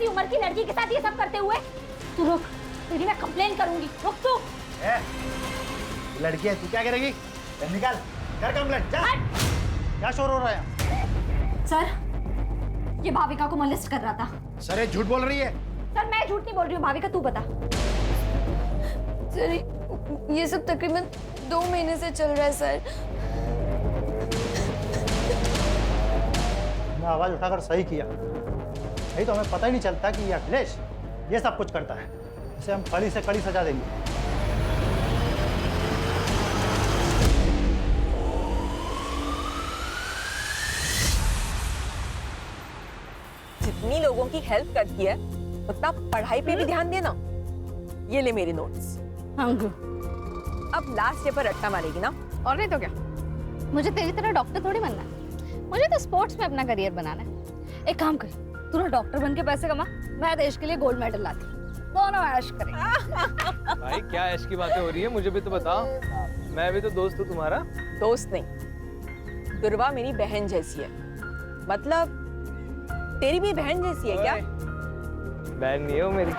ऐसी उम्र की लड़की के साथ ये सब करते हुए। तू रुक, तेरी मैं कंप्लेन करूंगी। रुक तू। लड़की है, तू क्या करेगी? निकाल, कर कंप्लेंट, जा। क्या शोर हो रहा है? सर, ये भाविका को मोलेस्ट कर रहा था। सर ये झूठ बोल रही है। सर मैं झूठ नहीं बोल रही हूँ, भाविका तू बता। सर ये सब तकरीबन 2 महीने से चल रहा है सर। मैं आवाज उठाकर सही किया, नहीं तो हमें पता ही नहीं चलता कि ये अखिलेश ये सब कुछ करता है। इसे हम कड़ी से कड़ी सजा देंगे। जितनी लोगों की हेल्प करती है उतना पढ़ाई पे भी ध्यान देना। ये ले मेरे नोट्स। अब लास्ट ईयर पर रट्टा मारेगी ना? और नहीं तो क्या, मुझे तेरी तरह डॉक्टर थोड़ी बनना है, मुझे तो स्पोर्ट्स में अपना करियर बनाना है। एक काम कर, तू ना डॉक्टर बन के पैसे कमा, मैं देश के लिए गोल्ड मेडल लाती, दोनों ऐश करेंगे। भाई क्या ऐश की बातें हो रही है, मुझे भी तो बताओ, मैं भी तो दोस्त हूँ तुम्हारा। दोस्त नहीं, दुर्वा मेरी बहन जैसी है। मतलब तेरी भी बहन जैसी है क्या? बहन नहीं हो मेरी।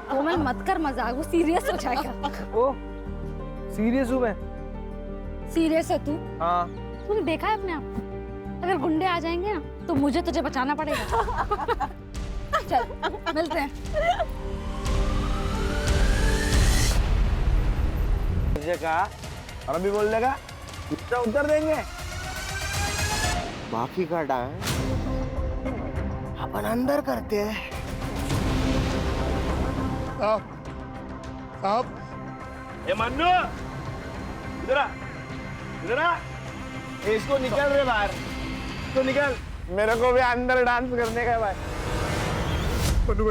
कोमल मत कर मजाक, वो सीरियस हो जाएगा। ओ सीरियस हूँ मैं। सीरियस है तू? हाँ। तूने देखा है अपने आप को? अगर गुंडे आ जाएंगे ना तो मुझे तुझे बचाना पड़ेगा। चल मिलते हैं। मुझे कहा और अभी बोल देगा कितना उत्तर देंगे। बाकी का डांस अपन अंदर करते हैं। साहब, ए मन्नू, इधर आ, इधर आ। इसको निकल रे बाहर, तो निकल। मेरे को भी अंदर डांस करने का है भाई। मनु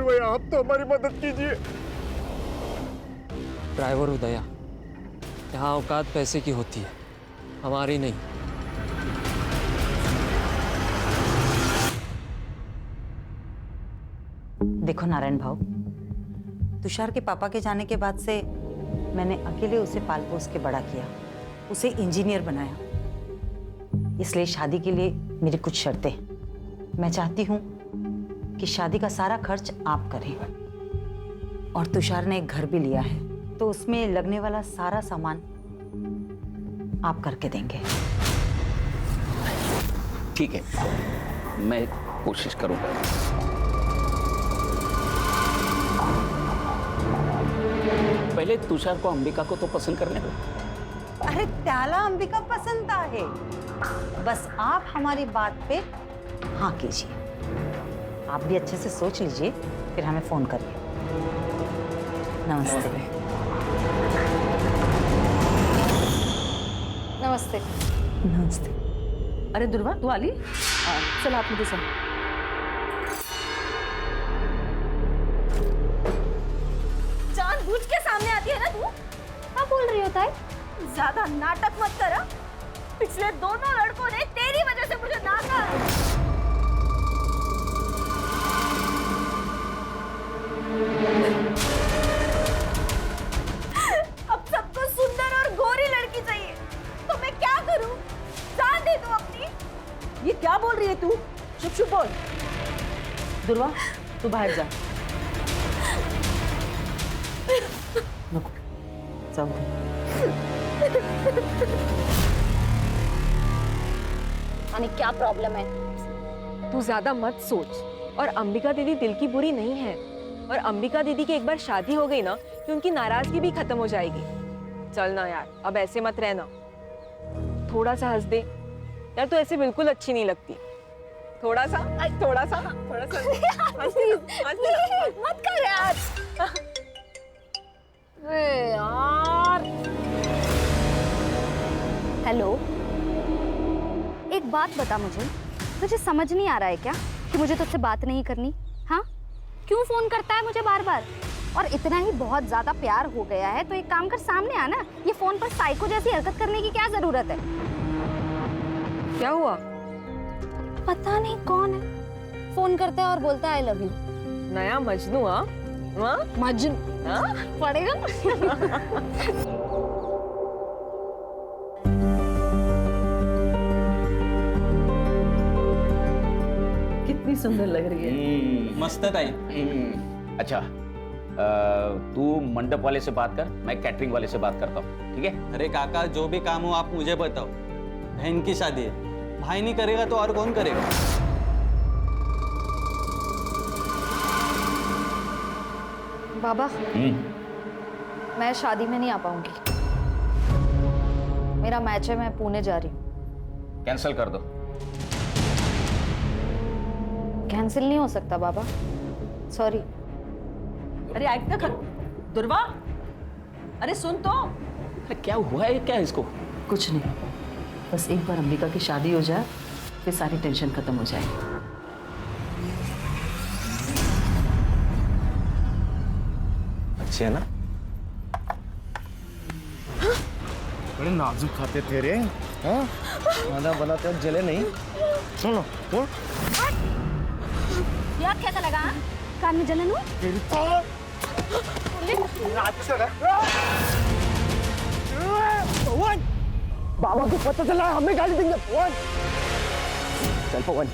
भैया आप तो हमारी मदद कीजिए। ड्राइवर उदया, यहाँ औकात पैसे की होती है, हमारी नहीं। देखो नारायण भाऊ, तुषार के पापा के जाने के बाद से मैंने अकेले उसे पाल पोस के बड़ा किया, उसे इंजीनियर बनाया। इसलिए शादी के लिए मेरी कुछ शर्तें। मैं चाहती हूँ कि शादी का सारा खर्च आप करें, और तुषार ने एक घर भी लिया है तो उसमें लगने वाला सारा सामान आप करके देंगे। ठीक है, मैं कोशिश करूंगा। पहले तुषार को अंबिका को तो पसंद करने दो। अरे त्याला अंबिका पसंद है, बस आप हमारी बात पे हाँ कीजिए। आप भी अच्छे से सोच लीजिए, फिर हमें फोन करिए। नमस्ते। नमस्ते। नमस्ते। अरे दुर्वा तू आली? चल आप मुझे सुन। जानबूझ के सामने आती है ना तू? क्या बोल रही होता है? ज्यादा नाटक मत कर। पिछले दोनों लड़कों ने तेरी वजह से मुझे नाका। अब सबको सुंदर और गोरी लड़की चाहिए, तो मैं क्या करूं? जान दे तू अपनी। ये क्या बोल रही है तू? चुप चुप बोल। दुर्वा तू बाहर जा। नको, जाओ। यानी क्या प्रॉब्लम है? तू ज्यादा मत सोच, और अंबिका दीदी दिल की बुरी नहीं है, और अंबिका दीदी की एक बार शादी हो गई ना कि उनकी नाराजगी भी खत्म हो जाएगी। चल ना यार, अब ऐसे मत रहना, थोड़ा सा हंस दे यार, तू ऐसे बिल्कुल अच्छी नहीं लगती। थोड़ा सा थोड़ा सा मत कर यार। अरे यार। हेलो, एक बात बता मुझे, तुझे समझ नहीं आ रहा है क्या कि मुझे तुझसे बात नहीं करनी? हाँ, क्यों फोन करता है मुझे बार बार? और इतना ही बहुत ज्यादा प्यार हो गया है तो एक काम कर, सामने आना। ये फोन पर साइको जैसी हरकत करने की क्या जरूरत है? क्या हुआ? पता नहीं कौन है, फोन करता है और बोलता है आई लव यू। नया मजनू? मजनू पड़ेगा। कितनी सुंदर लग रही है। मस्त है ताई। अच्छा तू मंडप वाले से बात कर, मैं कैटरिंग वाले से बात करता हूँ, ठीक है? अरे काका, जो भी काम हो आप मुझे बताओ। बहन की शादी है, भाई नहीं करेगा तो और कौन करेगा? बाबा, मैं शादी में नहीं आ पाऊंगी। मेरा मैच है, मैं पुणे जा रही हूँ। कैंसिल कर दो। कैंसिल नहीं हो सकता बाबा, सॉरी। अरे ऐक ना कर दुर्वा, अरे सुन तो। अरे क्या हुआ है क्या इसको? कुछ नहीं, बस एक बार अंबिका की शादी हो जाए फिर सारी टेंशन खत्म हो जाएगी। अच्छे है ना? बड़े नाजुक खाते थे रे। हाँ? खाना बनाते वक्त जले नहीं। चलो बोल। यार कैसा लगा? कान में जलन हुई? तेरी तो पवन, बाबा को पता चला हमें गाली देंगे। पवन चल पवन,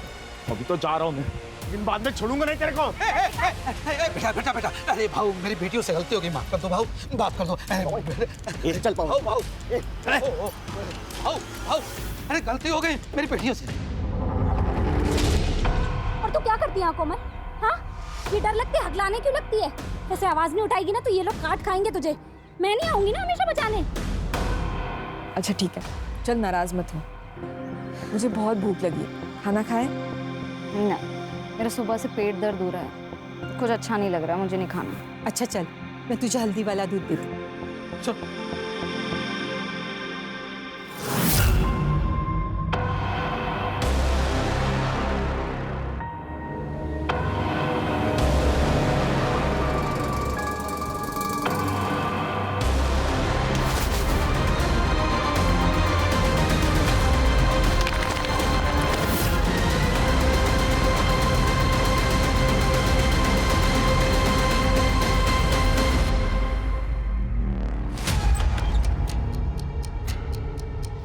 अभी तो जा रहा हूँ मैं, लेकिन बाद में छोड़ूंगा नहीं तेरे को। बेटा बेटा बेटा, अरे भाऊ मेरी बेटियों से गलती हो गई, माफ कर दो भाऊ, माफ कर दो। चल पवन। भाऊ भाऊ भाऊ भाऊ, अरे गलती हो गई मेरी बेटियों से। और तू क्या करती है आंखों में? हाँ, ये डर लगती है, हकलाने क्यों लगती है? ऐसे आवाज नहीं उठाएगी ना तो ये लोग काट खाएंगे तुझे। मैं नहीं आऊंगी ना हमेशा बचाने। अच्छा ठीक है, चल नाराज मत हो। मुझे बहुत भूख लगी है, खाना खाए? नहीं, मेरा सुबह से पेट दर्द हो रहा है, कुछ अच्छा नहीं लग रहा, मुझे नहीं खाना। अच्छा चल, मैं तुझे हल्दी वाला दूध देती हूँ। चल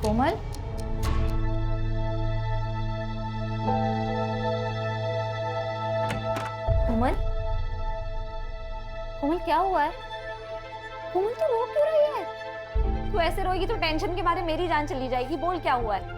कोमल, कोमल, कोमल क्या हुआ है? कोमल तू रो क्यों रही है? तू ऐसे रोएगी तो टेंशन के मारे मेरी जान चली जाएगी। बोल क्या हुआ है?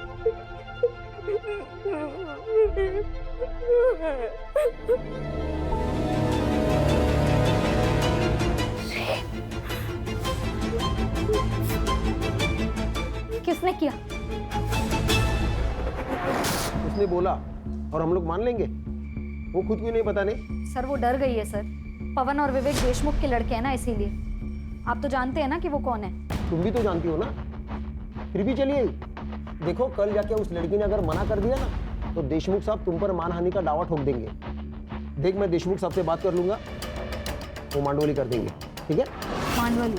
किसने किया? उसने बोला और हम लोग मान लेंगे? वो खुद क्यों नहीं बताने? सर वो डर गई है सर। पवन और विवेक देशमुख के लड़के हैं ना, इसीलिए। आप तो जानते हैं ना कि वो कौन है। तुम भी तो जानती हो ना, फिर भी चलिए। देखो कल जाके उस लड़की ने अगर मना कर दिया ना तो देशमुख साहब तुम पर मानहानि का दावा ठोक देंगे। देख मैं देशमुख साहब से बात कर लूंगा, वो मांडवली कर देंगे, ठीक है? मांडवली?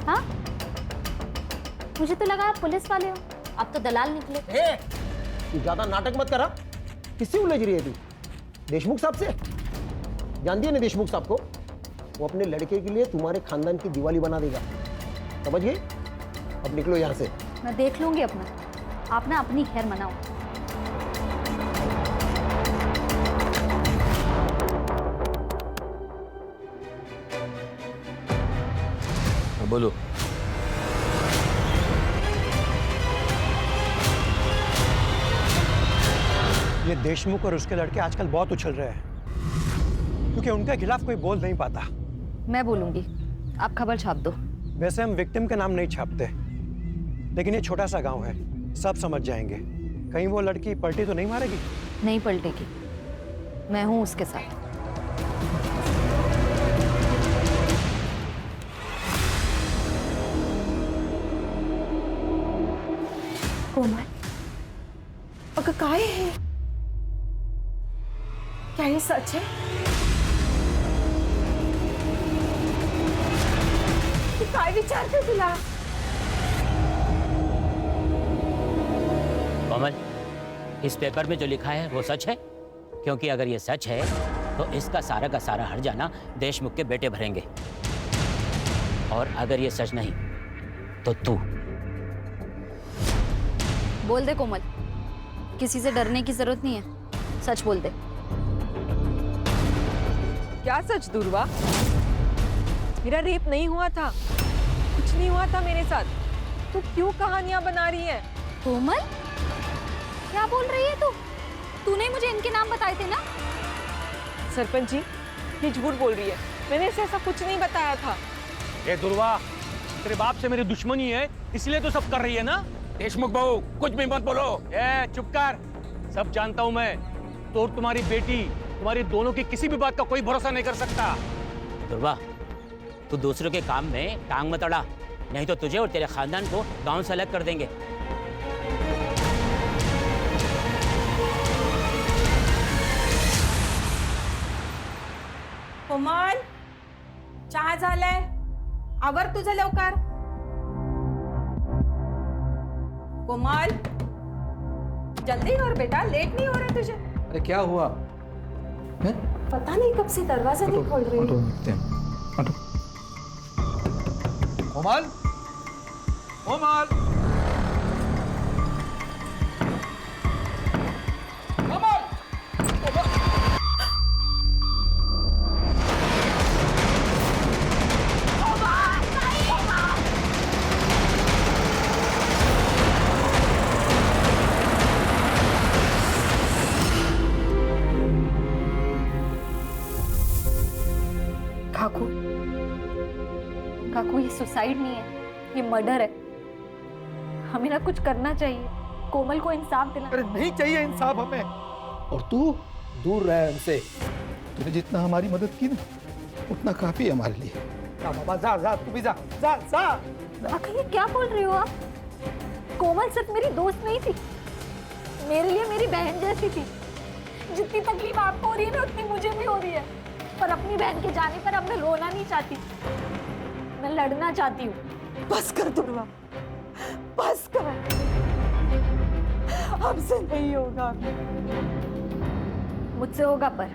हाँ, मुझे तो लगा आप पुलिस वाले हो, आप तो दलाल निकले। तू ज्यादा नाटक मत करा। किससे उलझ रही है तू? देशमुख साहब से? जानती है ना देशमुख साहब को? वो अपने लड़के के लिए तुम्हारे खानदान की दिवाली बना देगा, समझ गए? अब निकलो यहाँ से। मैं देख लूंगी अपना, आप ना अपनी खैर मनाओ। बोलो। ये देशमुख और उसके लड़के आजकल बहुत उछल रहे हैं क्योंकि उनके खिलाफ कोई बोल नहीं पाता। मैं बोलूंगी, आप खबर छाप दो। वैसे हम विक्टिम का नाम नहीं छापते, लेकिन ये छोटा सा गांव है, सब समझ जाएंगे। कहीं वो लड़की पलटी तो नहीं मारेगी? नहीं पलटेगी, मैं हूं उसके साथ। कोमल, अगं काय है? क्या ये सच है? तू काय विचारते तुला? कोमल, इस पेपर में जो लिखा है वो सच है? क्योंकि अगर ये सच है तो इसका सारा का सारा हर्जाना देशमुख के बेटे भरेंगे, और अगर ये सच नहीं तो तू। बोल दे कोमल, किसी से डरने की जरूरत नहीं है, सच बोल दे। क्या सच दुर्वा? मेरा रेप नहीं हुआ था, कुछ नहीं हुआ था मेरे साथ। तू क्यों कहानियां बना रही है? कोमल, क्या बोल रही है तू? तूने मुझे इनके नाम बताए थे ना? सरपंच जी, ये झूठ बोल रही है। मैंने इसे ऐसा कुछ नहीं बताया था। ए दुर्वा, तेरे बाप से मेरी दुश्मनी है, इसलिए तो सब कर रही है ना? देशमुख बहू, कुछ भी मत बोलो। ए चुप कर, सब जानता हूँ मैं। तो और तुम्हारी बेटी, तुम्हारी दोनों की किसी भी बात का कोई भरोसा नहीं कर सकता। दुर्वा, तू दूसरों के काम में टांग मत अड़ा, नहीं तो तुझे और तेरे खानदान को गांव से अलग कर देंगे। कोमल, चहा झालाय, आवर तुझं लवकर। कोमल, जल्दी कर बेटा, लेट नहीं हो रहा तुझे? अरे क्या हुआ? पता नहीं कब से दरवाजा नहीं खोल रही है। कोमल, कोमल, कोमल, काकू, काकू ये सुसाइड नहीं है, ये मर्डर है। हमें ना कुछ करना चाहिए, कोमल को इंसाफ दिला। अरे नहीं चाहिए इंसाफ हमें, और तू दूर रह हमसे। तूने जितना हमारी मदद की ना, उतना काफी है हमारे लिए। जा बाबा, जा जा, तू भी जा, जा जा। आखिर ये क्या बोल रही हो आप? कोमल सिर्फ मेरी दोस्त नहीं थी, मेरे लिए मेरी बहन जैसी थी। जितनी तकलीफ आपको हो रही है ना, उतनी मुझे भी हो रही है। पर अपनी बहन के जाने पर अब मैं रोना नहीं चाहती, मैं लड़ना चाहती हूँ। बस कर दुर्वा, बस कर, हमसे नहीं होगा। मुझसे होगा, पर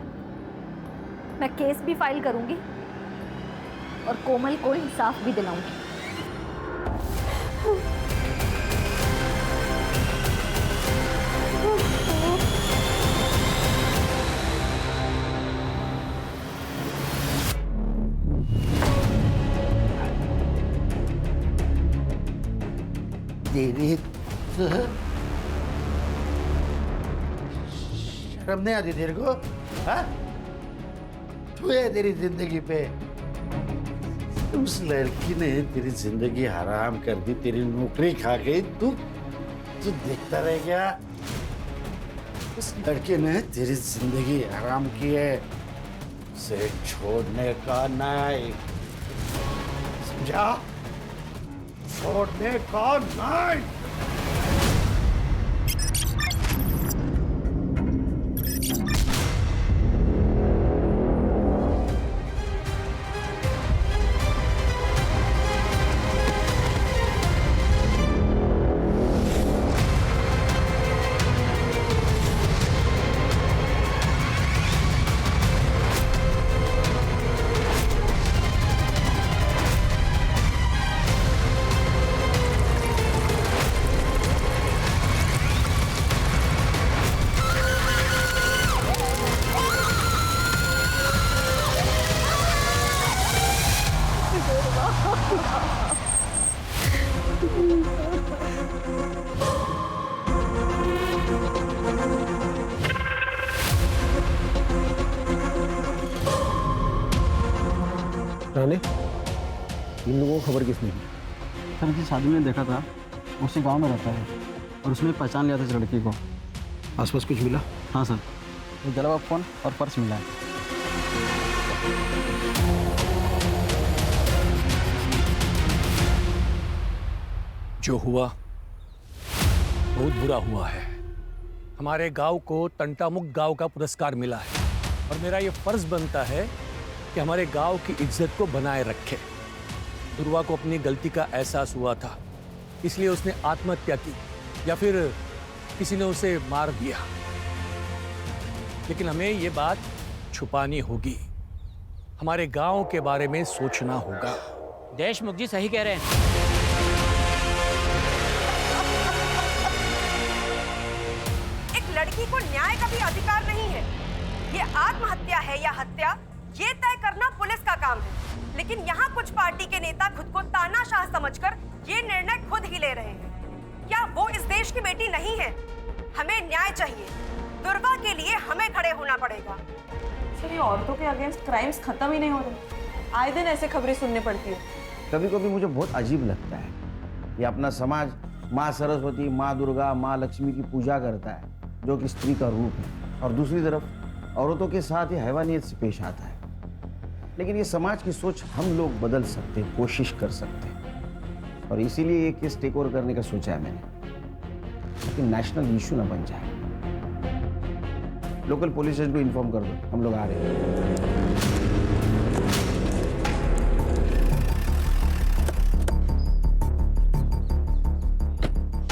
मैं केस भी फाइल करूंगी और कोमल को इंसाफ भी दिलाऊंगी। तेरी शर्म नहीं आती तेरे को? हाँ? तू है तेरी जिंदगी पे। उस लड़की ने तेरी जिंदगी हराम कर दी, तेरी नौकरी खा गई। तू देखता रह गया। उस लड़के ने तेरी जिंदगी हराम की है, उसे छोड़ने का नहीं, समझा? छोड़ने का नहीं। राणे, इन लोगों को खबर किसने दी? सर की शादी में देखा था, उसी गांव में रहता है और उसने पहचान लिया था इस लड़की को। आसपास कुछ मिला? हाँ सर, एक जला हुआ फोन और पर्स मिला है। जो हुआ बहुत बुरा हुआ है। हमारे गांव को तंटामुक्त गांव का पुरस्कार मिला है और मेरा ये फर्ज बनता है कि हमारे गांव की इज्जत को बनाए रखे। दुर्वा को अपनी गलती का एहसास हुआ था, इसलिए उसने आत्महत्या की या फिर किसी ने उसे मार दिया। लेकिन हमें ये बात छुपानी होगी, हमारे गांव के बारे में सोचना होगा। देशमुख जी सही कह रहे हैं। एक लड़की को न्याय का भी अधिकार नहीं है। ये आत्महत्या है या हत्या, ये तय करना पुलिस का काम है, लेकिन यहाँ कुछ पार्टी के नेता खुद को तानाशाह समझकर ये निर्णय खुद ही ले रहे हैं। क्या वो इस देश की बेटी नहीं है? हमें न्याय चाहिए। दुर्वा के लिए हमें खड़े होना पड़ेगा। सर, ये औरतों के अगेंस्ट क्राइम्स खत्म ही नहीं हो रहे। आए दिन ऐसे खबरें सुनने पड़ती है। कभी कभी मुझे बहुत अजीब लगता है, ये अपना समाज माँ सरस्वती, माँ दुर्गा, माँ लक्ष्मी की पूजा करता है, जो कि स्त्री का रूप है, और दूसरी तरफ औरतों के साथ ये हैवानियत से पेश आता है। लेकिन ये समाज की सोच हम लोग बदल सकते हैं, कोशिश कर सकते हैं, और इसीलिए ये केस टेक ओवर करने का सोचा है मैंने, लेकिन नेशनल इशू ना बन जाए। लोकल पुलिस स्टेशन को इन्फॉर्म कर दो, हम लोग आ रहे हैं।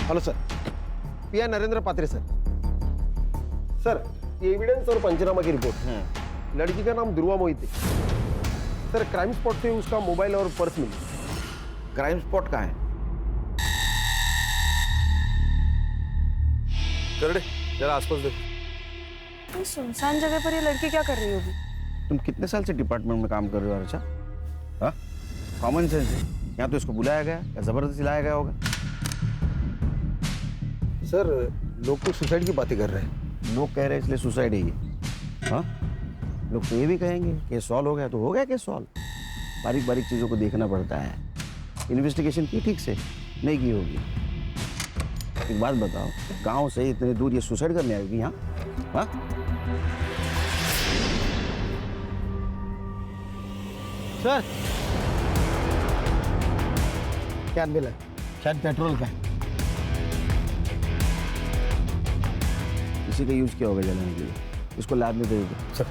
हेलो सर, पीआई नरेंद्र पात्रे सर। सर, ये एविडेंस और पंचनामा की रिपोर्ट है। लड़की का नाम दुर्वा मोहिते। सर, क्राइम स्पॉट से उसका मोबाइल और पर्स मिली। क्राइम स्पॉट कहाँ है? करड़े, जरा आसपास देखो। सुनसान जगह पर ये लड़की क्या कर रही होगी? तुम कितने साल से डिपार्टमेंट में काम कर रहे हो अर्चा? हाँ, कॉमन सेंस है। यहाँ तो इसको बुलाया गया या जबरदस्ती लाया गया होगा? सर, लोग तो सुसाइड की बातें कर रहे हैं। लोग कह रहे हैं इसलिए सुसाइड है ये? हाँ, लोग तो ये भी कहेंगे केस सॉल्व हो गया, तो हो गया केस सॉल्व। बारीक बारीक चीज़ों को देखना पड़ता है। इन्वेस्टिगेशन की ठीक से नहीं की होगी। एक बात बताओ, गांव से इतने दूर ये सुसाइड करने आएगी यहाँ? हाँ, सर क्या मिला? शायद पेट्रोल का। इसी का यूज किया होगा जलाने के लिए। इसको लैब में दे दो सर।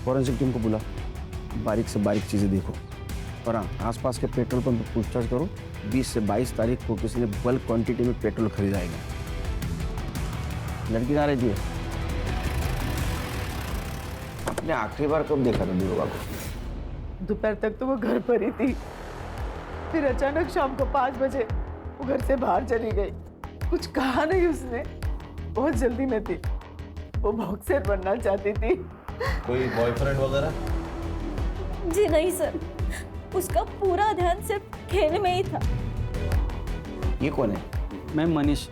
फॉरेंसिक टीम को बुला, बारीक से बारीक चीज़ें देखो, और हाँ, आसपास के पेट्रोल पंप पर पूछताछ करो। 20 से 22 तारीख को किसी ने बल्क क्वांटिटी में पेट्रोल खरीदाएगा। लड़की कहाँ रहती है? आपने आखिरी बार कब देखा था दुर्गा को? दोपहर तक तो वो घर पर ही थी, फिर अचानक शाम को 5 बजे वो घर से बाहर चली गई। कुछ कहा नहीं उसने, बहुत जल्दी में थी। वो बॉक्सर बनना चाहती थी। कोई बॉयफ्रेंड वगैरह? जी नहीं सर, उसका पूरा ध्यान सिर्फ खेल में ही था। ये कौन है? मैं मनीष।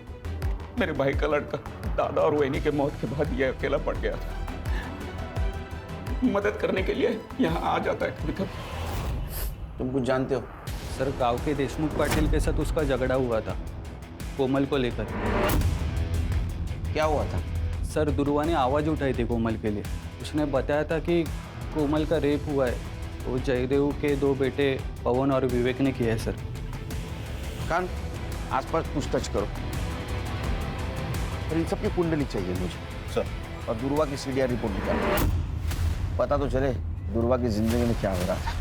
मेरे भाई का लड़का। दादा और वहिनी के मौत के बाद ये अकेला पड़ गया था। मदद करने के लिए यहाँ आ जाता है कभी कभी। तुम कुछ जानते हो? सर, गांव के देशमुख पाटिल के साथ उसका झगड़ा हुआ था, कोमल को लेकर। क्या हुआ था? सर, दुर्वा ने आवाज़ उठाई थी कोमल के लिए। उसने बताया था कि कोमल का रेप हुआ है। वो जयदेव के 2 बेटे पवन और विवेक ने किया है सर। कान आसपास पूछताछ करो, और इन सब की कुंडली चाहिए मुझे सर, और दुर्वा की सीडीआर रिपोर्ट निकालो। पता तो चले दुर्वा की जिंदगी में क्या हो रहा था।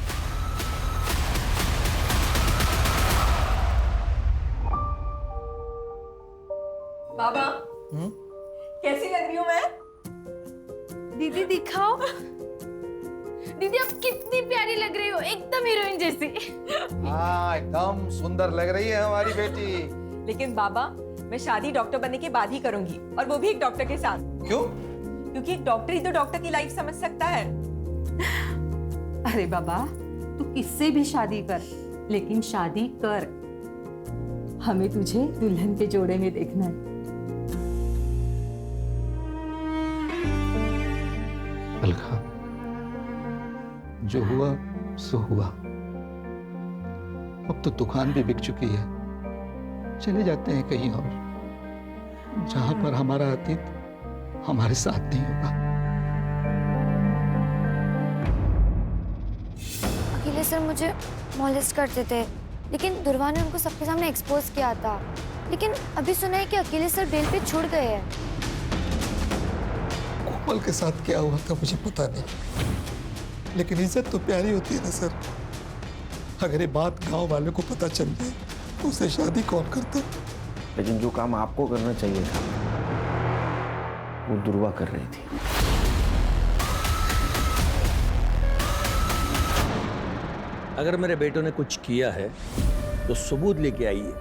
बाबा, कैसी लग रही हूँ मैं? दीदी दिखाओ। दीदी आप कितनी प्यारी लग रही हो, एकदम हीरोइन जैसी। हाँ, एकदम सुंदर लग रही है हमारी बेटी। लेकिन बाबा, मैं शादी डॉक्टर बनने के बाद ही करूंगी, और वो भी एक डॉक्टर के साथ। क्यों? क्योंकि एक डॉक्टर ही तो डॉक्टर की लाइफ समझ सकता है। अरे बाबा, तू किससे भी शादी कर, लेकिन शादी कर। हमें तुझे दुल्हन के जोड़े में देखना है। अलका, जो हुआ सो हुआ। अब तो दुकान भी बिक चुकी है। चले जाते हैं कहीं और, जहां पर हमारा अतीत हमारे साथ नहीं होगा। अकेले सर मुझे मॉलेस्ट करते थे, लेकिन दुर्वा ने उनको सबके सामने एक्सपोज किया था। लेकिन अभी सुना है कि अकेले सर बेल पे छूट गए हैं। कोमल के साथ क्या हुआ था मुझे पता नहीं, लेकिन इज्जत तो प्यारी होती है ना सर। अगर ये बात गांव वालों को पता चल जाए तो उसे शादी कौन करता? लेकिन जो काम आपको करना चाहिए था वो दुर्वा कर रही थी। अगर मेरे बेटों ने कुछ किया है तो सबूत लेके आइए।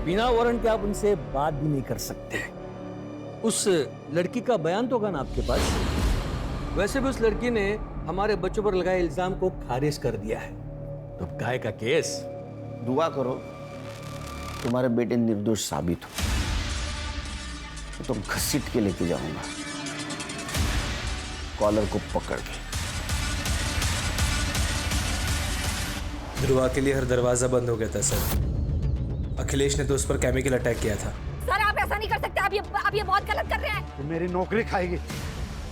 बिना वारंट के आप उनसे बात भी नहीं कर सकते। उस लड़की का बयान तो होगा ना आपके पास? वैसे भी उस लड़की ने हमारे बच्चों पर लगाए इल्जाम को खारिज कर दिया है। तो काय का केस? दुआ करो तुम्हारे बेटे निर्दोष साबित हो, तो घसीट के लेके जाऊंगा कॉलर को पकड़ के। ध्रुवा के लिए हर दरवाजा बंद हो गया था सर। अखिलेश ने तो उस पर केमिकल अटैक किया था। सर आप ऐसा नहीं कर सकते, आप ये बहुत गलत कर रहे हैं। तुम मेरी नौकरी खाएगी,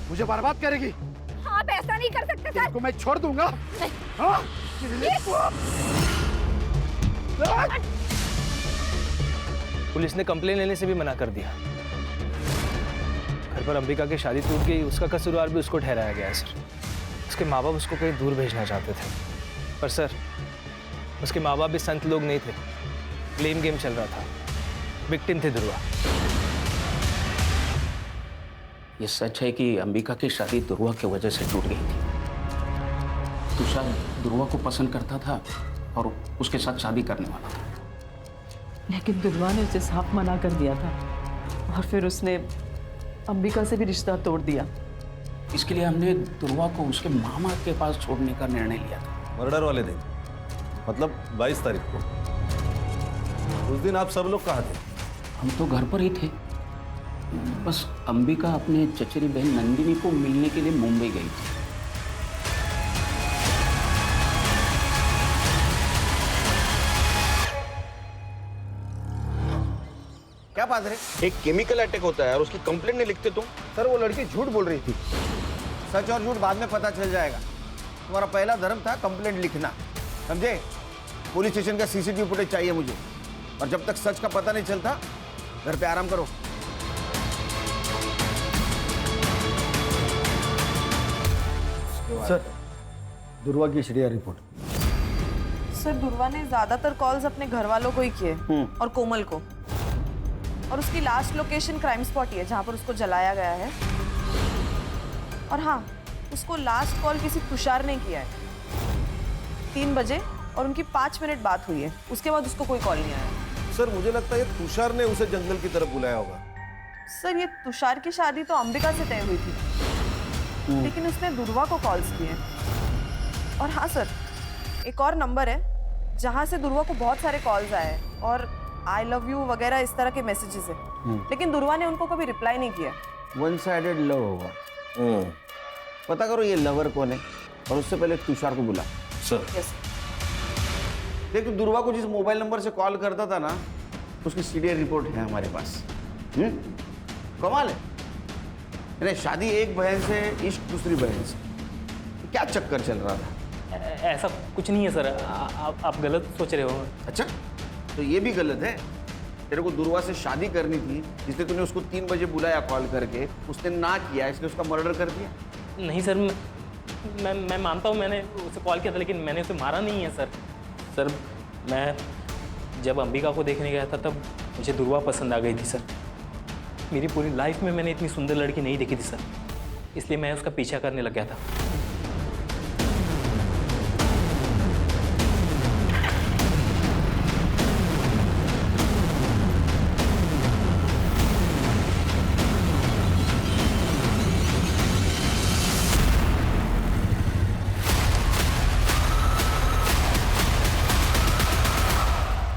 मुझे बर्बाद करेगी। आप ऐसा नहीं कर सकते सर। तुमको मैं छोड़ दूंगा। हाँ? पुलिस ने कंप्लेन लेने से भी मना कर दिया। घर पर अंबिका की शादी टूट गई, उसका कसूरवार भी उसको ठहराया गया है सर। उसके माँ बाप उसको कहीं दूर भेजना चाहते थे, पर सर उसके माँ बाप भी संत लोग नहीं थे। ब्लेम गेम चल रहा था, विक्टिम थे ध्रुवा। ये सच है कि अंबिका की शादी ध्रुवा की वजह से टूट गई थी। तुषार ध्रुवा को पसंद करता था और उसके साथ शादी करने वाला था, लेकिन ध्रुवा ने उसे साफ मना कर दिया था और फिर उसने अंबिका से भी रिश्ता तोड़ दिया। इसके लिए हमने ध्रुवा को उसके मामा के पास छोड़ने का निर्णय लिया था। मर्डर वाले दिन, मतलब 22 तारीख को। उस दिन आप सब लोग कहाँ थे? हम तो घर पर ही थे, बस अंबिका अपने चचेरी बहन नंदिनी को मिलने के लिए मुंबई गई थी। क्या बात है? एक केमिकल अटैक होता है और उसकी कंप्लेंट नहीं लिखते तुम? सर वो लड़की झूठ बोल रही थी। सच और झूठ बाद में पता चल जाएगा। तुम्हारा पहला धर्म था कंप्लेंट लिखना, समझे? पुलिस स्टेशन का सीसीटीवी फुटेज चाहिए मुझे, और जब तक सच का पता नहीं चलता घर पे आराम करो। सर दुर्वा की एसडीआर रिपोर्ट। सर दुर्वा ने ज्यादातर कॉल्स अपने घर वालों को ही किए और कोमल को, और उसकी लास्ट लोकेशन क्राइम स्पॉट ही है जहाँ पर उसको जलाया गया है। और हाँ, उसको लास्ट कॉल किसी तुषार ने किया है 3 बजे, और उनकी 5 मिनट बात हुई है। उसके बाद उसको कोई कॉल नहीं आया। सर मुझे लगता है ये तुषार ने उसे जंगल की तरफ बुलाया होगा। सर ये तुषार की शादी तो अंबिका से तय हुई थी, लेकिन उसने दुर्वा को कॉल्स किए। और हाँ सर, एक और नंबर है जहाँ से दुर्वा को बहुत सारे कॉल्स आए हैं और आई लव यू वगैरह इस तरह के मैसेजेस है, लेकिन दुर्वा ने उनको कभी रिप्लाई नहीं किया। वन साइडेड लव होगा। पता करो ये लवर कौन है, और उससे पहले तुषार को बुला। Sir yes. देख तू दुर्वा को जिस मोबाइल नंबर से कॉल करता था ना, उसकी सीरियल रिपोर्ट है हमारे पास। कमाल है। अरे शादी एक बहन से, इश्क दूसरी बहन से, क्या चक्कर चल रहा था? ऐसा कुछ नहीं है सर, आप गलत सोच रहे हो। अच्छा, तो ये भी गलत है। तेरे को दुर्वा से शादी करनी थी, इसलिए तूने उसको 3 बजे बुलाया कॉल करके, उसने ना किया इसलिए उसका मर्डर कर दिया। नहीं सर, मैं मानता हूँ मैंने उसे कॉल किया था, लेकिन मैंने उसे मारा नहीं है सर। सर मैं जब अंबिका को देखने गया था तब मुझे दुर्वा पसंद आ गई थी सर। मेरी पूरी लाइफ में मैंने इतनी सुंदर लड़की नहीं देखी थी सर, इसलिए मैं उसका पीछा करने लग गया था।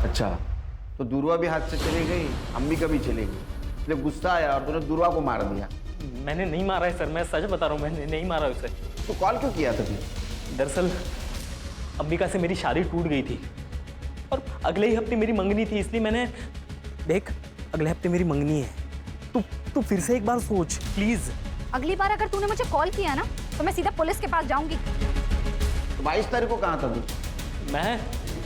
अच्छा, तो दुर्वा भी हाथ से चली गई, अंबिका भी चली गई, इसलिए गुस्सा आया और तूने दुर्वा को मार दिया। मैंने नहीं मारा है सर, मैं सच बता रहा हूँ, मैंने नहीं मारा उसे। तो कॉल क्यों किया था फिर? दरअसल अंबिका से मेरी शादी टूट गई थी और अगले ही हफ्ते मेरी मंगनी थी, इसलिए मैंने देख अगले हफ्ते मेरी मंगनी है, तू फिर से एक बार सोच प्लीज। अगली बार अगर तूने मुझे कॉल किया ना तो मैं सीधा पुलिस के पास जाऊंगी। तो 22 तारीख को कहाँ था तू? मैं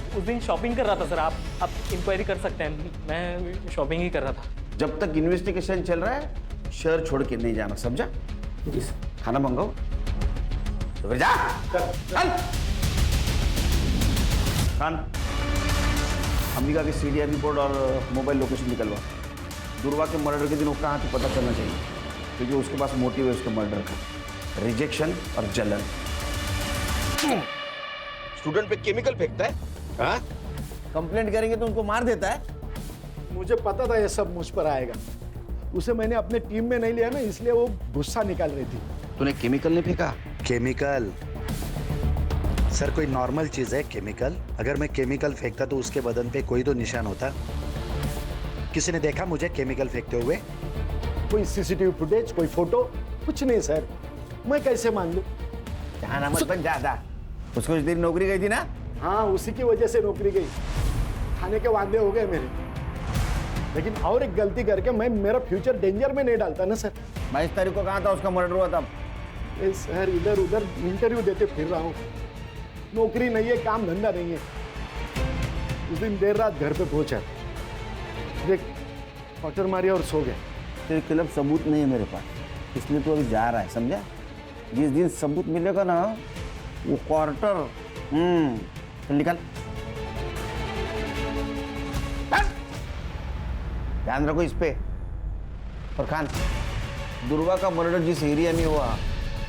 उस दिन शॉपिंग कर रहा था सर, आप इंक्वायरी कर सकते हैं, मैं शॉपिंग ही कर रहा था। जब तक इन्वेस्टिगेशन चल रहा है शहर छोड़ के नहीं जाना, समझा? जी सर। खाना मंगाओ तो फिर जा। चल खान, अंबिका की सीडीआर रिपोर्ट और मोबाइल लोकेशन निकलवा। दुर्वा के मर्डर के दिन वो कहाँ थे पता चलना चाहिए, क्योंकि उसके पास मोटिव है उसके मर्डर का, रिजेक्शन और जलन। स्टूडेंट पे केमिकल फेंकता है, हाँ? कंप्लेंट करेंगे तो उनको मार देता है। मुझे पता था ये सब मुझ पर आएगा, उसे मैंने अपने टीम में नहीं लिया ना, इसलिए वो गुस्सा निकाल रही थी। तूने केमिकल नहीं फेंका? केमिकल सर कोई नॉर्मल चीज है केमिकल? अगर मैं केमिकल फेंकता तो उसके बदन पे कोई तो निशान होता। किसी ने देखा मुझे केमिकल फेंकते हुए? कोई सीसीटीवी फुटेज, कोई फोटो, कुछ नहीं सर। मैं कैसे मान लूं? जहां मत बन ज्यादा। उसको उस दिन नौकरी गई थी ना? हाँ, उसी की वजह से नौकरी गई। खाने के वादे हो गए मेरे, लेकिन और एक गलती करके मैं मेरा फ्यूचर डेंजर में नहीं डालता ना सर। 22 तारीख को कहा था उसका मर्डर हुआ था। सर इधर उधर इंटरव्यू देते फिर रहा हूँ, नौकरी नहीं है, काम धंधा नहीं है। उस दिन देर रात घर पे पहुंचा, देख क्वार्टर मारी और सो गए। तेरे खिलाफ सबूत नहीं है मेरे पास, इसलिए तो अभी जा रहा है, समझा? जिस दिन सबूत मिलेगा ना वो क्वार्टर चल निकल। ध्यान रखो इस पे। और खान, दुर्वा का मर्डर जिस एरिया में हुआ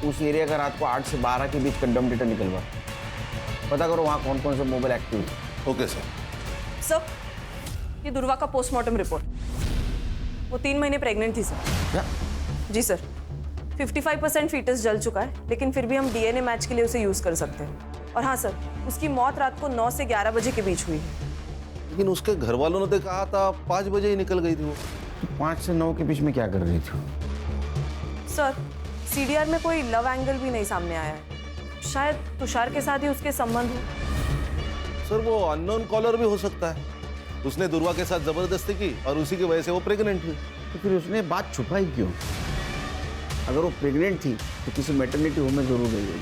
उस एरिया का रात को 8 से 12 के बीच कंडम डेटा निकलवा। पता करो वहाँ कौन कौन से मोबाइल एक्टिव है। Okay sir. सर, ये दुर्वा का पोस्टमार्टम रिपोर्ट। वो 3 महीने प्रेग्नेंट थी सर। जी सर, 55% फीटस जल चुका है, लेकिन फिर भी हम डीएनए मैच के लिए उसे यूज कर सकते हैं। और हाँ सर, उसकी मौत रात को 9 से 11 बजे के बीच हुई है। लेकिन उसके घर वालों ने तो कहा था 5 बजे ही निकल गई थी वो। तो 5 से 9 के बीच में क्या कर रही थी? सर, सीडीआर में कोई लव एंगल भी नहीं सामने आया है। शायद तुषार के साथ ही उसके संबंध हो। सर वो अननोन कॉलर भी हो सकता है। उसने दुर्वा के साथ जबरदस्ती की और उसी की वजह से वो प्रेग्नेंट हुई। तो फिर उसने बात छुपाई क्यों? अगर वो प्रेग्नेंट थी तो किसी मैटरनिटी होम में जरूर गई होगी।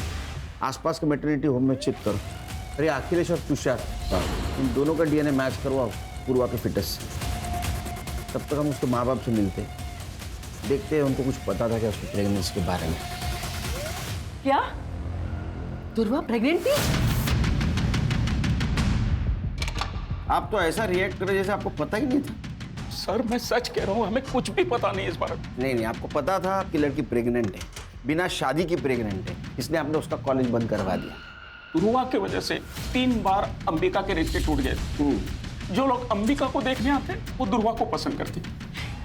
आसपास के मैटरनिटी होम में चेक करो। अरे अखिलेश और तुषार, इन दोनों का डीएनए मैच करवाओ पूर्वा के फिटस से। तब तक हम उसके माँ बाप से मिलते, देखते हैं उनको कुछ पता था क्या उसकी प्रेगनेंसी के बारे में। क्या दुर्वा प्रेग्नेंट थी? आप तो ऐसा रिएक्ट करे जैसे आपको पता ही नहीं था। सर मैं सच कह रहा हूँ, हमें कुछ भी पता नहीं इस बारे में। नहीं, आपको पता था आपकी लड़की प्रेग्नेंट है, बिना शादी की प्रेग्नेंट है, इसलिए आपने उसका कॉलेज बंद करवा दिया। दुर्वा की वजह से 3 बार अंबिका के रिश्ते टूट गए। जो लोग अंबिका को देखने आते वो दुर्वा को पसंद करते,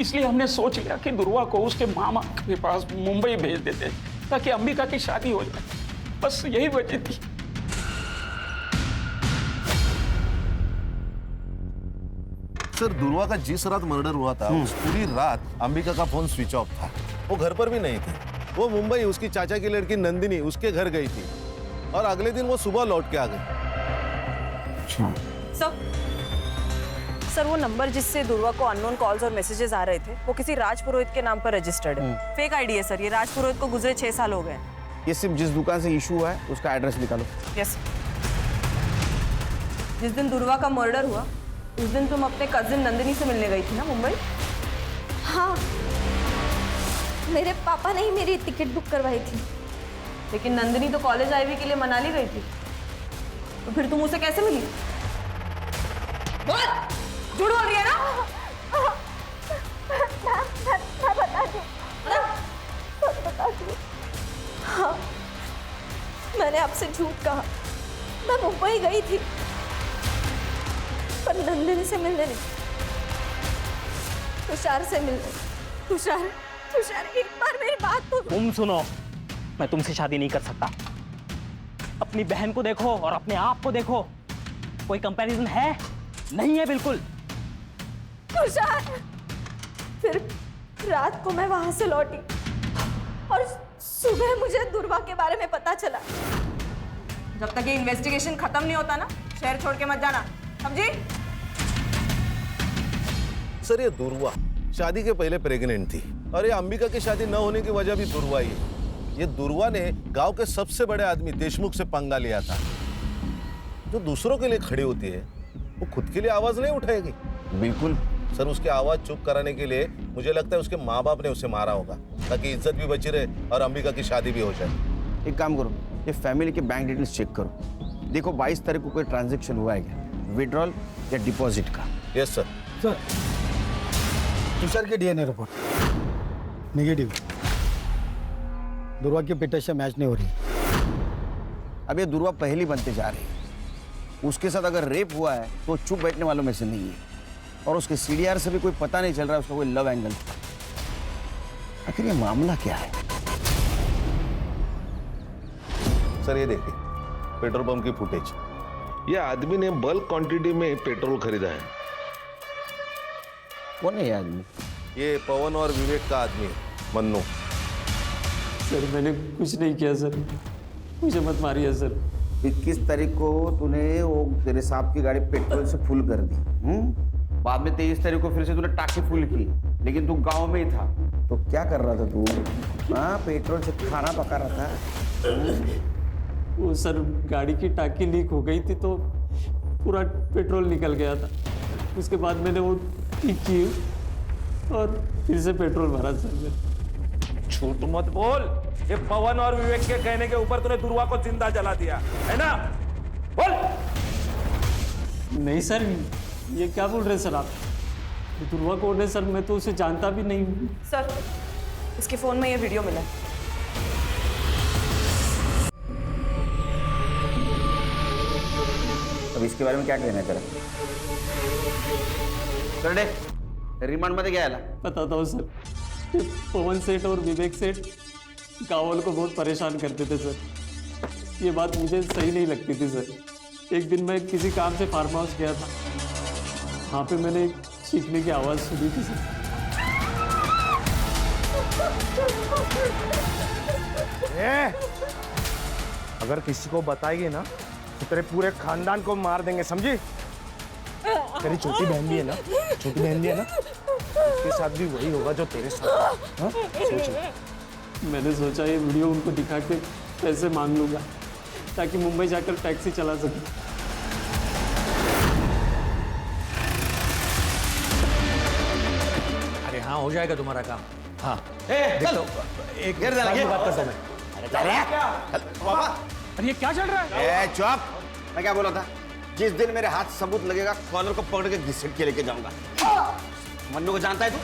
इसलिए हमने सोच लिया कि दुर्वा को उसके मामा के पास मुंबई भेज देते ताकि अंबिका की शादी हो जाए। बस यही वजह थी। सर दुर्वा का जिस रात मर्डर हुआ था उस पूरी रात अंबिका का फोन स्विच ऑफ था। वो घर पर भी नहीं थी। वो मुंबई उसकी चाचा की लड़की नंदिनी उसके घर गई थी और अगले दिन वो सुबह लौट के आ गई। सर वो नंबर जिससे दुर्वा को अननोन कॉल्स और मैसेजेस आ रहे थे वो किसी राज पुरोहित के नाम पर रजिस्टर्ड है। फेक आईडी है सर। ये राज पुरोहित को गुजरे 6 साल हो गए। ये सिर्फ जिस दुकान से इशू हुआ है उसका एड्रेस निकालो। यस। जिस दिन दुर्वा का मर्डर हुआ उस दिन तुम अपने कजिन नंदिनी से मिलने गई थी ना मुंबई? हाँ, मेरे पापा ने ही मेरी टिकट बुक करवाई थी। लेकिन नंदिनी तो कॉलेज आईवी के लिए मनाली गई थी, तो फिर तुम उसे कैसे मिली? बोल, झूठ बोल रही है ना? मैं बता दूं। हाँ, मैंने आपसे झूठ कहा। मैं मुंबई गई थी पर नंदिनी से मिलने नहीं, तुषार से मिलने। तुषार एक बार मेरी बात तो तुम सुनो, मैं तुमसे शादी नहीं कर सकता। अपनी बहन को देखो और अपने आप को देखो, कोई कंपैरिजन है? नहीं है बिल्कुल। तुषार, फिर रात को मैं वहां से लौटी और सुबह मुझे दुर्वा के बारे में पता चला। जब तक ये इन्वेस्टिगेशन खत्म नहीं होता ना, शहर छोड़ के मत जाना, समझी? सर ये दुर्वा शादी के पहले प्रेग्नेंट थी और ये अंबिका की शादी न होने की वजह भी दुर्वा ही है। ये दुर्वा ने गांव के सबसे बड़े आदमी देशमुख से पंगा लिया था। जो दूसरों के लिए खड़ी होती है वो खुद के लिए आवाज नहीं उठाएगी। बिल्कुल सर, उसकी आवाज चुप कराने के लिए मुझे लगता है उसके माँ बाप ने उसे मारा होगा ताकि इज्जत भी बची रहे और अंबिका की शादी भी हो जाए। एक काम करो, ये फैमिली के बैंक डिटेल्स चेक करो। देखो 22 तारीख को कोई ट्रांजैक्शन हुआ है क्या, विड्रॉल या डिपॉजिट का? Yes sir. सर तुषार की डीएनए रिपोर्ट नेगेटिव। दुर्वा की पिटाई से मैच नहीं हो रही। अब ये दुर्वा पहली बनते जा रही है। उसके साथ अगर रेप हुआ है तो चुप बैठने वालों में से नहीं है। और उसके सीडीआर से भी कोई पता नहीं चल रहा है उसका कोई लव एंगल था। आखिर ये मामला क्या है? सर ये देखिए पेट्रोल पंप की फुटेज। ये आदमी ने बल्क क्वांटिटी में पेट्रोल खरीदा है। कौन है ये आदमी? ये पवन और विवेक का आदमी है, मन्नू। सर मैंने कुछ नहीं किया सर, मुझे मत मारिए सर। 21 तारीख को तूने वो तेरे साहब की गाड़ी पेट्रोल से फुल कर दी। बाद में 23 तारीख को फिर से तूने टाकी फुल की, लेकिन तू गांव में ही था। तो क्या कर रहा था तू? हाँ, पेट्रोल से खाना पका रहा था। वो सर गाड़ी की टाकी लीक हो गई थी तो पूरा पेट्रोल निकल गया था। उसके बाद मैंने वो ठीक की और फिर से पेट्रोल भरा सर मैंने। झूठ मत बोल। ये पवन और विवेक के कहने के ऊपर तूने दुर्वा को जिंदा जला दिया है ना? बोल। नहीं सर, ये क्या बोल रहे हैं सर आप? दुर्वा कौन है सर? मैं तो उसे जानता भी नहीं हूँ। सर इसके फोन में ये वीडियो मिला है। अब इसके बारे में क्या कहना है तेरा? चल दे, रिमांड मध्ये घ्यायला। बताता हूँ सर, ये पवन सेठ और विवेक सेठ गाँव वालों को बहुत परेशान करते थे सर। ये बात मुझे सही नहीं लगती थी सर। एक दिन मैं किसी काम से फार्म हाउस गया था, वहाँ पे मैंने एक चीखने की आवाज़ सुनी थी सर। अगर किसी को बताएगी ना तो तेरे पूरे खानदान को मार देंगे, समझी? तेरी छोटी बहन भी है ना, छोटी बहन भी है ना, उसके साथ भी वही होगा जो तेरे साथ। हाँ? सोच। मैंने सोचा ये वीडियो उनको दिखा के पैसे मांग लूँगा ताकि मुंबई जाकर टैक्सी चला सकूं। अरे हाँ, हो जाएगा तुम्हारा काम। हाँ एक बात करता हूँ मैं। अरे ये क्या चल रहा है? चुप। मैं क्या बोला था? जिस दिन मेरे हाथ सबूत लगेगा, कॉलर को पकड़ के घसीट के लेके जाऊंगा। मन्नू को जानता है तू?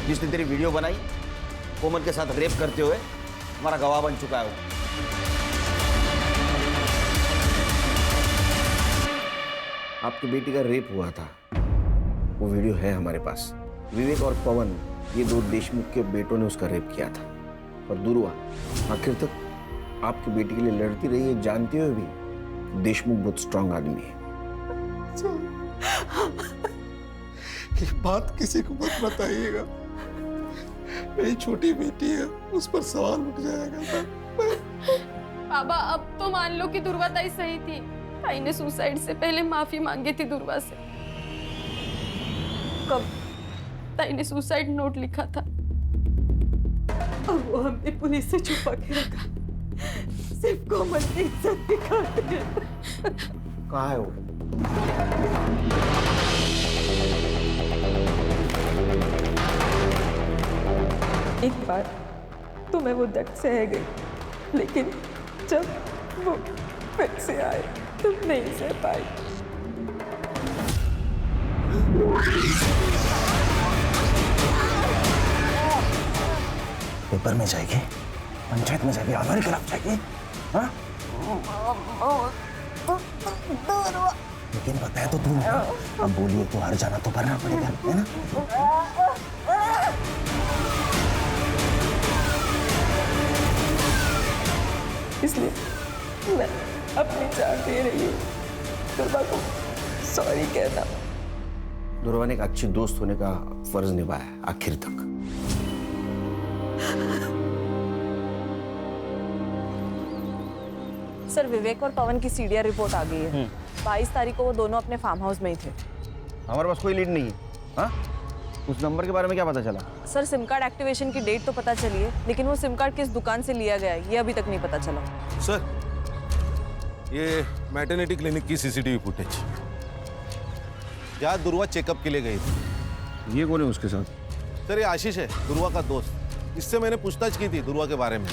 जिसने तेरी वीडियो बनाई, कोमल के साथ रेप करते हुए, हमारा गवाह बन चुका है वो। आपकी बेटी का रेप हुआ था, वो वीडियो है हमारे पास। विवेक और पवन, ये दो देशमुख के बेटों ने उसका रेप किया था। और दुर्वा आखिर तक आपकी बेटी के लिए लड़ती रही है, जानते हुए भी देशमुख बहुत स्ट्रांग आदमी है। ये बात किसी को मत बताइएगा। मेरी छोटी बेटी है, उस पर सवाल उठ जाएगा। बाबा अब तो मान लो कि दुर्वा ताई सही थी। ताई ने सुसाइड से पहले माफी मांगी थी दुर्वा से। कब? ताई ने सुसाइड नोट लिखा था और वो हमने पुलिस से छुपा के रखा, सिर्फ कोमल की इज्जत दिखाते। कहाँ है वो? एक बार तो मैं वो दर्द सह गई, लेकिन जब वो फिर से आए तो नहीं सह पाई। पेपर में जाएगी, पंचायत में जाएगी, हमारे खिलाफ जाएगी। हाँ? लेकिन बताया तो तू, अब बोलिए तो हर जाना तो भरना पड़ेगा, है ना? इसलिए मैं अपनी जान दे रही हूँ। दुर्वा को सॉरी कहना। दुर्वा ने एक अच्छी दोस्त होने का फर्ज निभाया आखिर तक। सर विवेक और पवन की सीडीआर रिपोर्ट आ गई है। 22 तारीख को वो दोनों अपने फार्म हाउस में ही थे। हमारे पास कोई लीड नहीं है। हाँ? उस नंबर के बारे में क्या पता चला? सर सिम कार्ड एक्टिवेशन की डेट तो पता चली है, लेकिन वो सिम कार्ड किस दुकान से लिया गया है ये अभी तक नहीं पता चला। सर ये मैटरनिटी क्लिनिक की सीसीटीवी फुटेज, क्या दुर्वा चेकअप के लिए गई थी। ये कौन है उसके साथ? सर ये आशीष है, दुर्वा का दोस्त। इससे मैंने पूछताछ की थी दुर्वा के बारे में।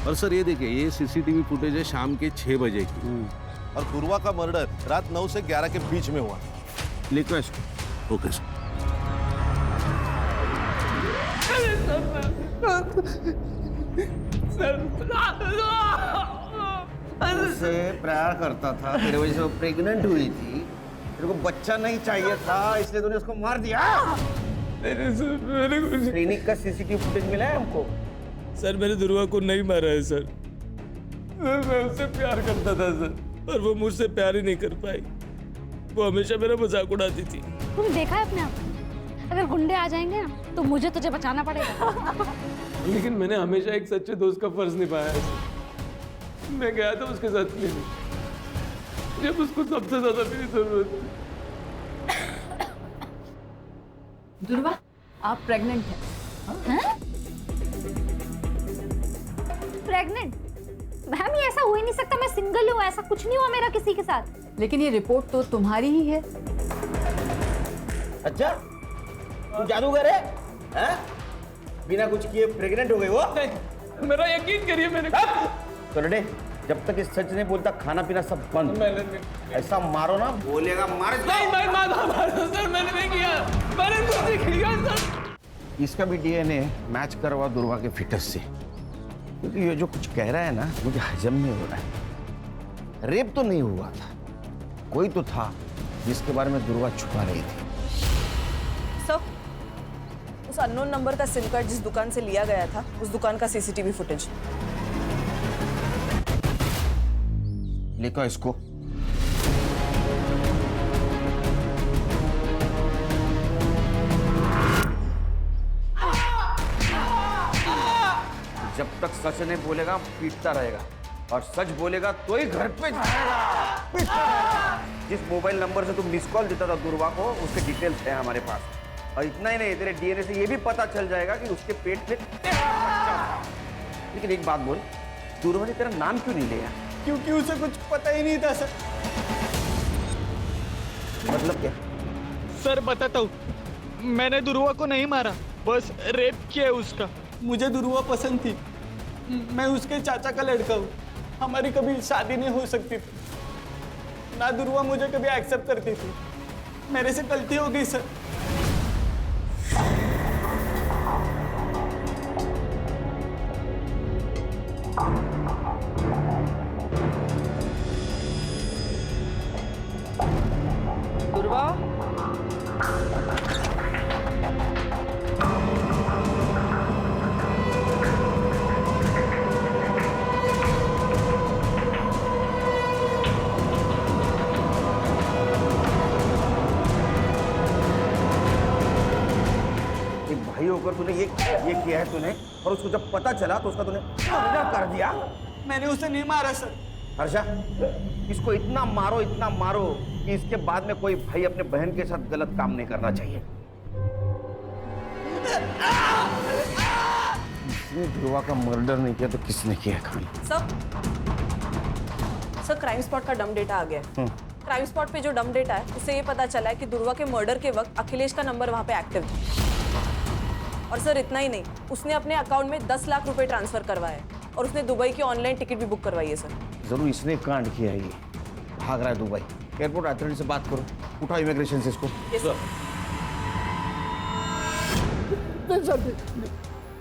और सर ये देखिए, ये सीसीटीवी फुटेज है शाम के 6 बजे की, और दुर्वा का मर्डर रात 9 से 11 के बीच में हुआ। लिखो इसको। Okay sir. उससे प्यार करता था, तेरे वजह से वो प्रेग्नेंट हुई थी, तेरे को बच्चा नहीं चाहिए था, इसलिए तूने उसको मार दिया। नहीं सर, मैंने कुछ क्लिनिक का सीसीटीवी फुटेज मिला है हमको। सर मैंने दुर्वा को नहीं मारा है सर। मैं उससे प्यार करता था सर, पर वो मुझसे प्यार ही नहीं कर पाई। वो हमेशा मेरा मजाक उड़ाती थी। तुम देखा है अपने आप को? अगर गुंडे आ जाएंगे ना तो मुझे तुझे बचाना पड़ेगा। लेकिन मैंने हमेशा एक सच्चे दोस्त का फर्ज निभाया है सर। मैं गया था उसके साथ मिलने जब उसको सबसे ज्यादा मेरी जरूरत थी। दुर्वा, आप प्रेग्नेंट हैं? प्रेग्नेंट? मैम ये ऐसा हो ही नहीं सकता, मैं सिंगल हूँ, ऐसा कुछ नहीं हुआ मेरा किसी के साथ। लेकिन ये रिपोर्ट तो तुम्हारी ही है। अच्छा, तू जादूगर है? हैं? बिना कुछ किए प्रेग्नेंट हो गई वो? नहीं, मेरा यकीन करिए मैंने। करडे, जब तक इस सच नहीं बोलता खाना पीना सब बंद। ऐसा मारो ना, बोलेगा मार। नहीं मैं मारो सर, मैंने नहीं किया, मैंने कुछ नहीं किया सर। इसका भी डीएनए मैच करवा दुर्वा के फिटस से, क्योंकि ये जो कुछ कह रहा है ना मुझे हजम नहीं हो रहा है। रेप तो नहीं हुआ था, कोई तो था जिसके बारे में दुर्वा छुपा रही थी। सर, उस अननोन नंबर का सिम कार्ड जिस दुकान से लिया गया था, उस दुकान का सीसीटीवी फुटेज। लेको इसको। जब तक सच नहीं बोलेगा पीटता रहेगा, और सच बोलेगा तो ही घर पे जाएगा। जिस मोबाइल नंबर से तुम मिस कॉल देता था दुर्वा को, उसके डिटेल्स हैं हमारे पास। और इतना ही नहीं, तेरे डीएनए से ये भी पता चल जाएगा कि उसके पेट में तेरा बच्चा था। लेकिन एक बात बोल, दुर्वा ने तेरा नाम क्यों नहीं लिया? क्योंकि उसे कुछ पता ही नहीं था सर। मतलब क्या? सर बताता हूँ, मैंने दुर्वा को नहीं मारा, बस रेप किया है उसका। मुझे दुर्वा पसंद थी, मैं उसके चाचा का लड़का हूँ, हमारी कभी शादी नहीं हो सकती थी। ना दुर्वा मुझे कभी एक्सेप्ट करती थी, मेरे से गलती हो गई सर। दुर्वा, भाई होकर तूने ये किया है तूने, और उसको जब पता चला तो उसका तूने क्या कर दिया? मैंने उसे नहीं मारा सर। हर्षा, इसको इतना मारो कि इसके बाद में कोई भाई अपने बहन के साथ गलत काम नहीं करना चाहिए। इसने ध्रुवा का मर्डर नहीं किया तो किसने किया? खान सर क्राइम स्पॉट का डम डेटा आ गया है। क्राइम स्पॉट पे जो डम डेटा है, उससे ये पता चला है कि दुर्वा के मर्डर के वक्त अखिलेश का नंबर वहाँ पे एक्टिव था। और सर इतना ही नहीं, उसने अपने अकाउंट में 10 लाख रुपए ट्रांसफर करवाए, और उसने दुबई की ऑनलाइन टिकट भी बुक करवाई है सर। जरूर इसने कांड किया है, ये भाग रहा है दुबई। एयरपोर्ट अथॉरिटी से बात करो, उठाओ इमिग्रेशन से इसको।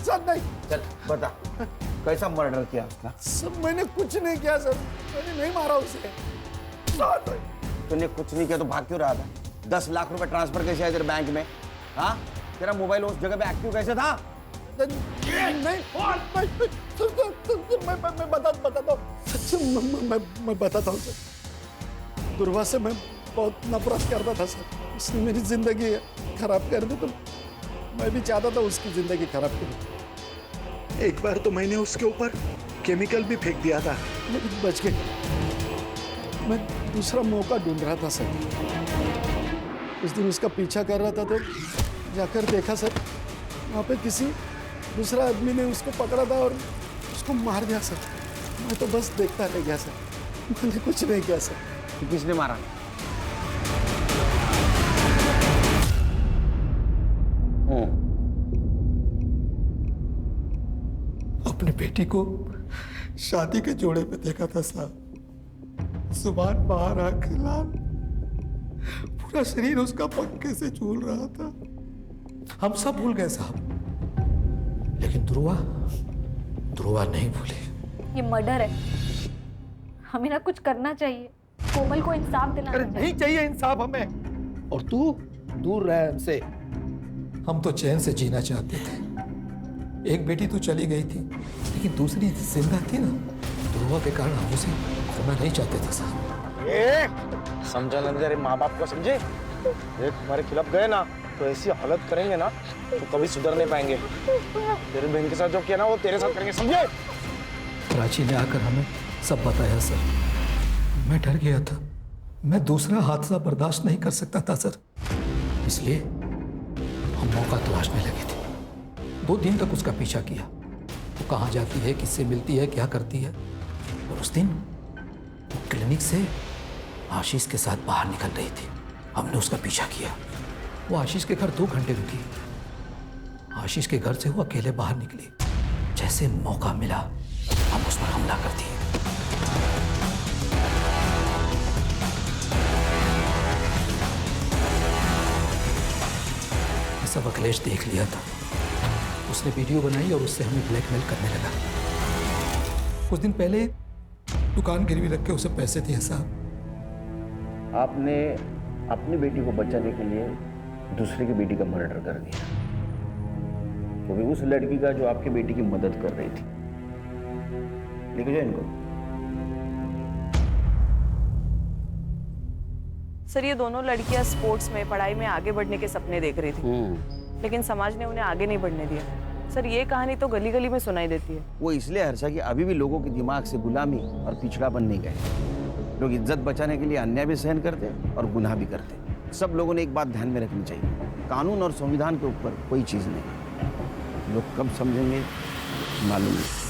सर नहीं। चल बता, कैसा मर्डर किया उसका? सर मैंने कुछ नहीं किया सर, मैंने नहीं मारा उसे। तूने कुछ नहीं किया तो भाग क्यों रहा था? 10 लाख रुपए ट्रांसफर कैसे आए तेरे बैंक में? हाँ, तेरा मोबाइल उस जगह पे एक्टिव कैसे था? मैं बताता हूँ सर। दुर्वा से मैं बहुत नफरत करता था सर। उसने मेरी जिंदगी खराब कर दी, तो मैं भी चाहता था उसकी जिंदगी खराब कर। एक बार तो मैंने उसके ऊपर केमिकल भी फेंक दिया था, लेकिन बच गई। मैं दूसरा मौका ढूंढ रहा था सर। उस दिन उसका पीछा कर रहा था तो जाकर देखा सर, वहाँ पे किसी दूसरा आदमी ने उसको पकड़ा था और उसको मार दिया सर। मैं तो बस देखता रह गया सर, मैंने कुछ नहीं किया सर। तो किसने मारा? अपनी बेटी को शादी के जोड़े में देखा था साहब। जुबान बाहर आंख लाल, पूरा शरीर उसका पंखे से झूल रहा था। हम सब भूल गए साहब, लेकिन ध्रुवा नहीं भूली। ये मर्डर है, हमें ना कुछ करना चाहिए, कोमल को इंसाफ दिलाना चाहिए। नहीं चाहिए इंसाफ हमें, और तू दूर रह हमसे। हम तो चैन से जीना चाहते थे। एक बेटी तो चली गई थी, लेकिन दूसरी जिंदा थी ना, ध्रुवा के कारण हम उसे खोना नहीं चाहते थे साहब। समझा ना, तेरे माँ बाप को समझे। ये तुम्हारे खिलाफ गए ना तो ऐसी हालत करेंगे ना तो कभी सुधर नहीं पाएंगे। तेरी बहन के साथ जो किया ना वो तेरे साथ करेंगे, समझे? प्राची ने आकर हमें सब बताया सर। मैं डर गया था, मैं दूसरा हादसा बर्दाश्त नहीं कर सकता था सर, इसलिए हम मौका तलाशने लगे थे। 2 दिन तक उसका पीछा किया, वो कहाँ जाती है, किससे मिलती है, क्या करती है। और उस दिन वो क्लिनिक से आशीष के साथ बाहर निकल रही थी। हमने उसका पीछा किया। वो आशीष के घर 2 घंटे रुकी। आशीष के घर से वो अकेले बाहर निकली। जैसे मौका मिला हम उस पर हमला कर दिए। ये सब अखिलेश देख लिया था। उसने वीडियो बनाई और उससे हमें ब्लैकमेल करने लगा। कुछ दिन पहले दुकान गिरवी रख के उसे पैसे दिए साहब। आपने अपनी बेटी को बचाने के लिए दूसरे की बेटी का मर्डर कर दिया, वो भी उस लड़की का जो आपकी बेटी की मदद कर रही थी। लेके जाओ इनको। सर, ये दोनों लड़कियां स्पोर्ट्स में, पढ़ाई में आगे बढ़ने के सपने देख रही थी, लेकिन समाज ने उन्हें आगे नहीं बढ़ने दिया। सर, ये कहानी तो गली गली में सुनाई देती है। वो इसलिए हर्षा कि अभी भी लोगों के दिमाग से गुलामी और पिछड़ापन नहीं गए। लोग इज्जत बचाने के लिए अन्याय भी सहन करते और गुनाह भी करते। सब लोगों ने एक बात ध्यान में रखनी चाहिए, कानून और संविधान के ऊपर कोई चीज़ नहीं। लोग कब समझेंगे मालूम नहीं।